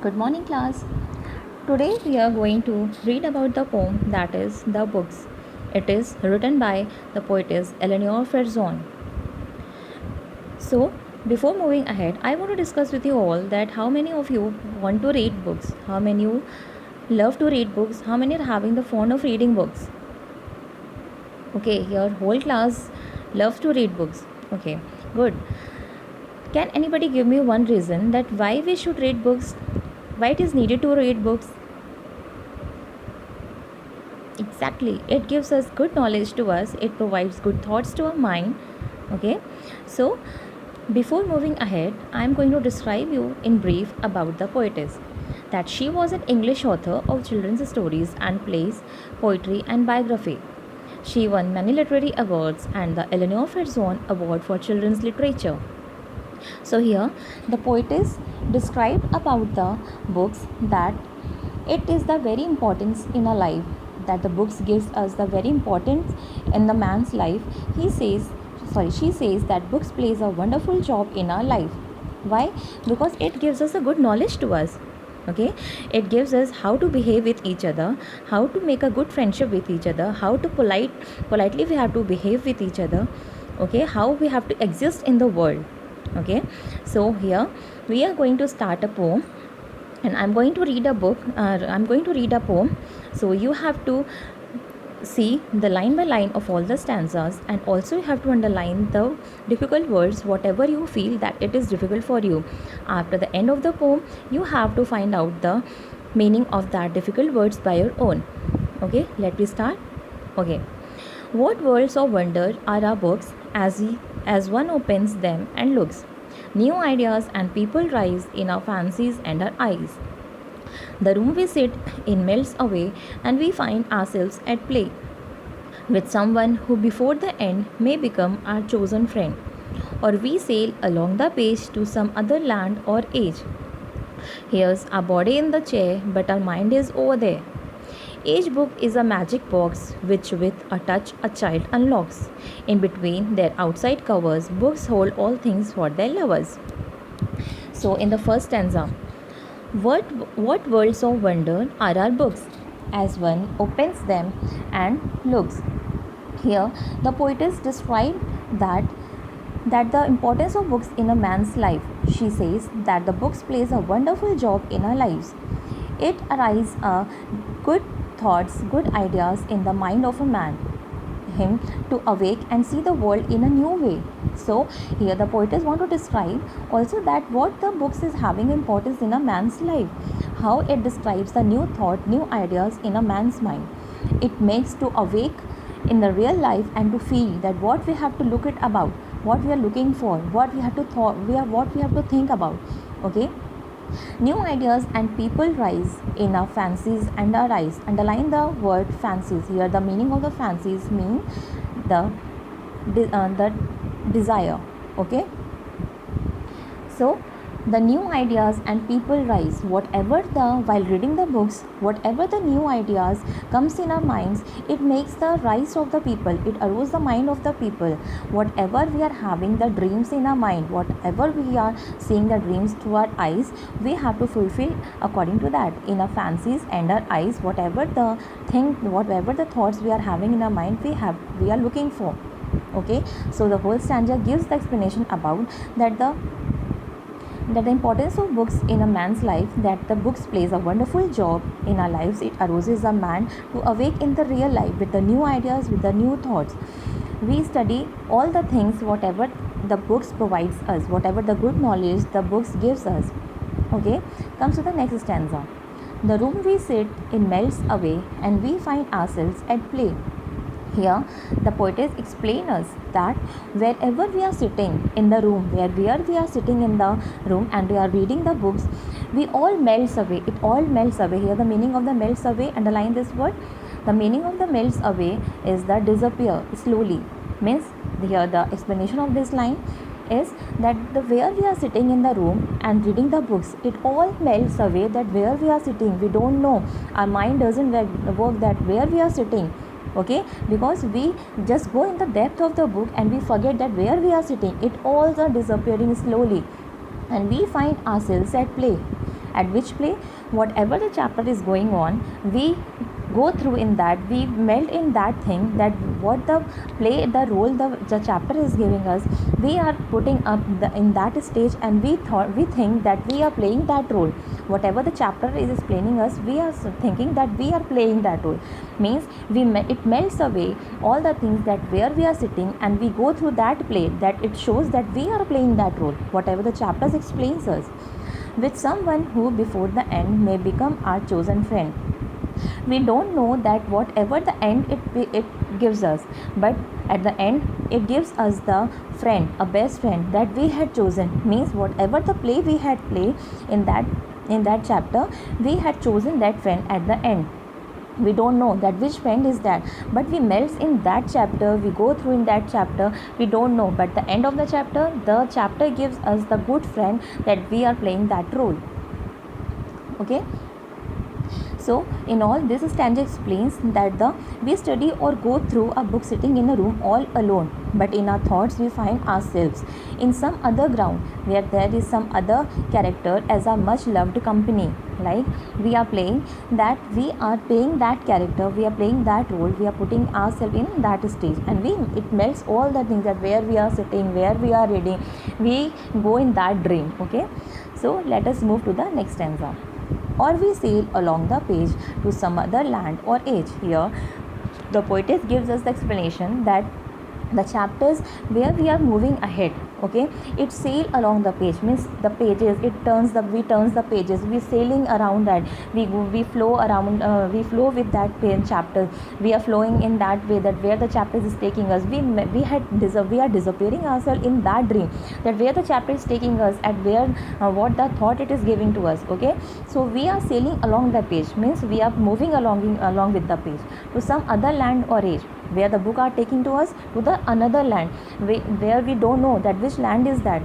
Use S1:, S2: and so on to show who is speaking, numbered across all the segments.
S1: Good morning, class. Today we are going to read about the poem that is The Books. It is written by the poetess Eleanor Ferzon. So, before moving ahead, I want to discuss with you all that how many of you want to read books, how many you love to read books, how many are having the fond of reading books. Okay, your whole class loves to read books. Okay, good. Can anybody give me one reason that why we should read books? Why it is needed to read books? Exactly, it gives us good knowledge to us, it provides good thoughts to our mind. Okay, so before moving ahead, I am going to describe you in brief about the poetess. That she was an English author of children's stories and plays, poetry and biography. She won many literary awards and the Eleanor Ferzon Award for Children's Literature. So here the poetess described about the books that it is the very importance in our life, that the books gives us the very importance in the man's life. She says that books plays a wonderful job in our life. Why? Because it gives us a good knowledge to us. Okay, it gives us how to behave with each other, how to make a good friendship with each other, how to politely we have to behave with each other. Okay, how we have to exist in the world. Okay, so here we are going to start a poem and I'm going to read a book. I'm going to read a poem. So you have to see the line by line of all the stanzas, and also you have to underline the difficult words, whatever you feel that it is difficult for you. After the end of the poem, you have to find out the meaning of that difficult words by your own. Okay, let me start. Okay. What worlds of wonder are our books as one opens them and looks. New ideas and people rise in our fancies and our eyes. The room we sit in melts away and we find ourselves at play with someone who before the end may become our chosen friend. Or we sail along the page to some other land or age. Here's our body in the chair, but our mind is over there. Each book is a magic box which, with a touch, a child unlocks. In between their outside covers, books hold all things for their lovers. So, in the first stanza, what worlds of wonder are our books as one opens them and looks? Here, the poetess described that the importance of books in a man's life. She says that the books plays a wonderful job in our lives. It arises good thoughts, good ideas in the mind of a man, him to awake and see the world in a new way. So here the poetess want to describe also that what the books is having importance in a man's life, how it describes the new thought, new ideas in a man's mind. It makes to awake in the real life and to feel that what we have to look at about, what we are looking for, what we have to what we have to think about. Okay, new ideas and people rise in our fancies and our eyes. Underline the word fancies. Here the meaning of the fancies mean the desire. Okay, so the new ideas and people rise, whatever the while reading the books, whatever the new ideas comes in our minds, it makes the rise of the people, it arose the mind of the people. Whatever we are having the dreams in our mind, whatever we are seeing the dreams through our eyes, we have to fulfill according to that in our fancies and our eyes. Whatever the thoughts we are having in our mind, we are looking for. Okay, so the whole stanza gives the explanation about that the importance of books in a man's life, that the books plays a wonderful job in our lives. It arouses a man to awake in the real life with the new ideas, with the new thoughts. We study all the things whatever the books provides us, whatever the good knowledge the books gives us. Okay, comes to the next stanza. The room we sit in melts away and we find ourselves at play. Here, the poetess explains us that wherever we are sitting in the room, where we are sitting in the room and we are reading the books, we all melts away. It all melts away. Here, the meaning of the melts away, underline this word. The meaning of the melts away is the disappear slowly. Means here the explanation of this line is that the where we are sitting in the room and reading the books, it all melts away. That where we are sitting, we don't know. Our mind doesn't work that where we are sitting. Okay, because we just go in the depth of the book and we forget that where we are sitting, it all are disappearing slowly and we find ourselves at play. At which play, whatever the chapter is going on, we go through in that, we melt in that thing, that what the play, the role the chapter is giving us, we are putting up in that stage, and we think that we are playing that role. Whatever the chapter is explaining us, we are thinking that we are playing that role. Means it melts away all the things that where we are sitting, and we go through that play, that it shows that we are playing that role, whatever the chapters explains us, with someone who before the end may become our chosen friend. We don't know that whatever the end it gives us, but at the end it gives us the friend, a best friend that we had chosen. Means whatever the play we had played in that chapter, we had chosen that friend at the end. We don't know that which friend is that, but we melt in that chapter, we go through in that chapter, we don't know, but the end of the chapter gives us the good friend that we are playing that role. Okay. So in all this, stanza explains that we study or go through a book sitting in a room all alone, but in our thoughts we find ourselves in some other ground where there is some other character as a much loved company. Like we are playing that, we are playing that character, we are playing that role, we are putting ourselves in that stage, and it melts all the things that where we are sitting, where we are reading, we go in that dream. Okay, so let us move to the next stanza. Or we sail along the page to some other land or age. Here the poetess gives us the explanation that the chapters where we are moving ahead, okay, it sail along the page, means the pages, we turns the pages, we sailing around that, we flow around, we flow with that chapter, we are flowing in that way, that where the chapter is taking us, we are disappearing ourselves in that dream, that where the chapter is taking us, at where what the thought it is giving to us. Okay, so we are sailing along the page, means we are moving along with the page to some other land or age, where the book are taking to us to the another land, where we don't know that which land is that,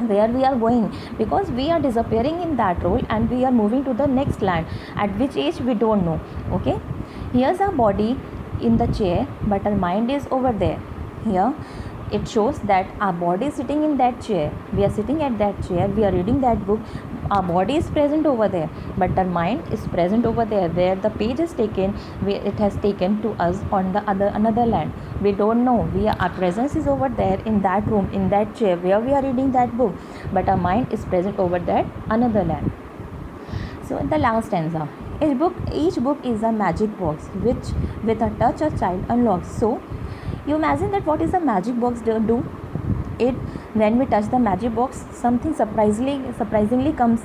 S1: where we are going, because we are disappearing in that role and we are moving to the next land, at which age we don't know. Okay, here's our body in the chair, but our mind is over there. Here it shows that our body is sitting in that chair, we are sitting at that chair, we are reading that book, our body is present over there, but our mind is present over there, where the page is taken, it has taken to us on the another land. We don't know, our presence is over there in that room, in that chair where we are reading that book, but our mind is present over that another land. So in the last stanza, each book is a magic box which with a touch a child unlocks. So you imagine that what is the magic box do? It, when we touch the magic box, something surprisingly comes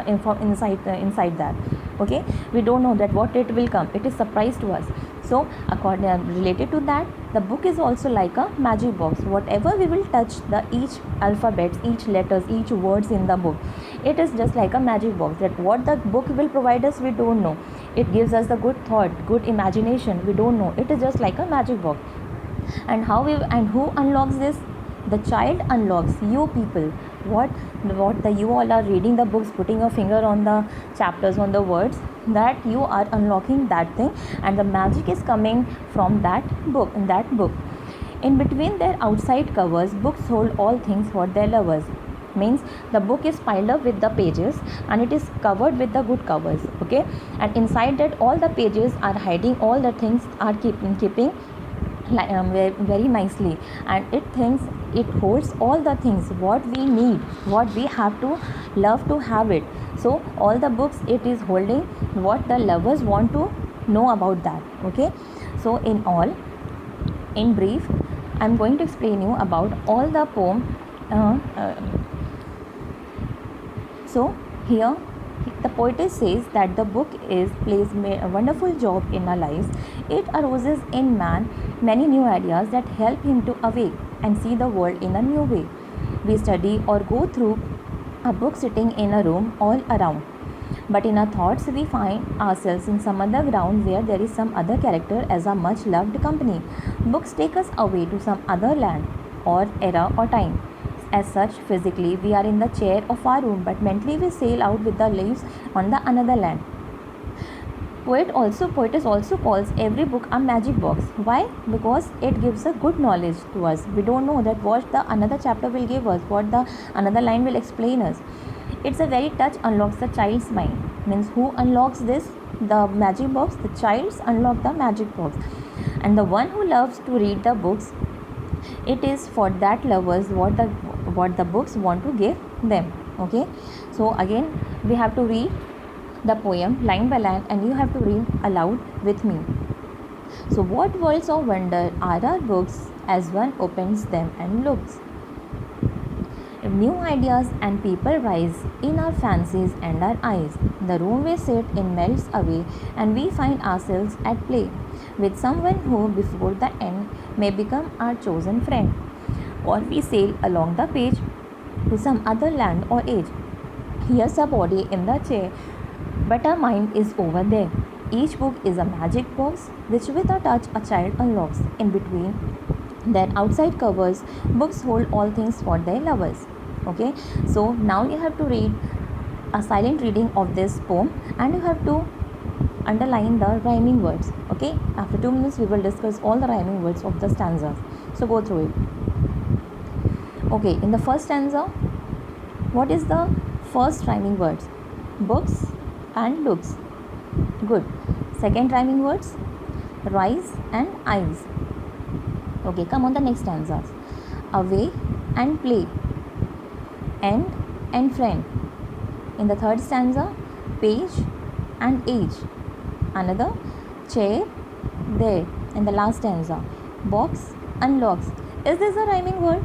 S1: inside that. Okay, we don't know that what it will come, it is surprise to us. So related to that, the book is also like a magic box. Whatever we will touch, the each alphabets, each letters, each words in the book, it is just like a magic box, that what the book will provide us, we don't know. It gives us the good thought, good imagination, we don't know. It is just like a magic box. And who unlocks this? The child unlocks. You people, what you all are reading the books, putting your finger on the chapters, on the words, that you are unlocking that thing, and the magic is coming from that book. In that book, in between their outside covers, books hold all things for their lovers. Means the book is piled up with the pages and it is covered with the good covers. Okay, and inside that all the pages are hiding all the things, are keeping very nicely, and it holds all the things what we need, what we have to love to have it. So all the books it is holding what the lovers want to know about that. Okay, so in brief, I'm going to explain you about all the poem. So here the poetess says that the book plays a wonderful job in our lives. It arouses in man many new ideas that help him to awake and see the world in a new way. We study or go through a book sitting in a room all around, but in our thoughts we find ourselves in some other ground where there is some other character as a much loved company. Books take us away to some other land or era or time. As such, physically we are in the chair of our room, but mentally we sail out with the leaves on the another land. Poetess also calls every book a magic box. Why? Because it gives a good knowledge to us. We don't know that what the another chapter will give us, what the another line will explain us. It's a very touch unlocks the child's mind. Means who unlocks this? The magic box. The childs unlock the magic box. And the one who loves to read the books, it is for that lovers what the books want to give them. Okay, so again we have to read the poem line by line, and you have to read aloud with me. So what worlds of wonder are our books as one opens them and looks? New ideas and people rise in our fancies and our eyes. The room we sit in melts away, and we find ourselves at play with someone who, before the end, may become our chosen friend. Or we sail along the page to some other land or age. Here's a body in the chair, but our mind is over there. Each book is a magic box which, with a touch, a child unlocks. In between their outside covers, books hold all things for their lovers. Okay, so now you have to read a silent reading of this poem, and you have to underline the rhyming words. Okay, after 2 minutes we will discuss all the rhyming words of the stanzas. So go through it. Okay, in the first stanza, what is the first rhyming words? Books and looks. Good. Second rhyming words, rise and eyes. Okay, come on the next stanzas. Away and play, end and friend. In the third stanza, page and age. Another, chair, there. In the last stanza, box, unlocks. Is this a rhyming word?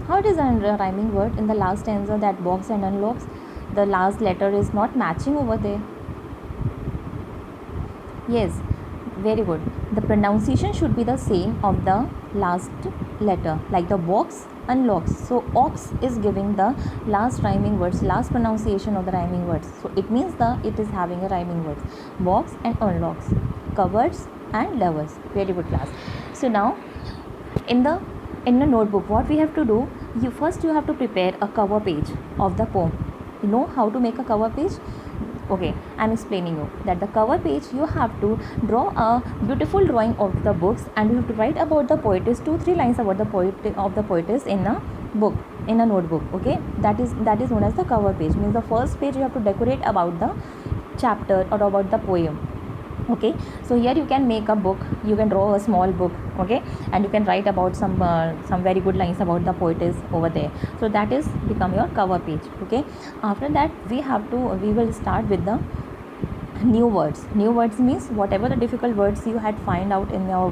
S1: How it is a rhyming word? In the last stanza, that box and unlocks, the last letter is not matching over there. Yes, very good. The pronunciation should be the same of the last letter, like the box unlocks. So ox is giving the last rhyming words, last pronunciation of the rhyming words. So it means it is having a rhyming words. Box and unlocks, cupboards and lovers. Very good, class. So now in the notebook, what we have to do, you have to prepare a cover page of the poem. You know how to make a cover page? Okay, I'm explaining you that the cover page, you have to draw a beautiful drawing of the books, and you have to write about the poetess, 2-3 lines about the poetess in a book, in a notebook. Okay, that is known as the cover page. Means the first page you have to decorate about the chapter or about the poem. Okay, so here you can make a book, you can draw a small book. Okay, and you can write about some very good lines about the poetess over there. So that is become your cover page. Okay, after that we will start with the new words. New words means whatever the difficult words you had find out in your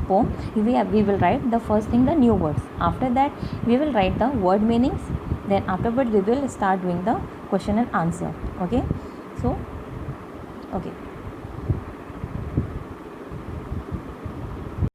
S1: poem, we will write the first thing, the new words. After that we will write the word meanings, then afterward we will start doing the question and answer. Okay, so okay.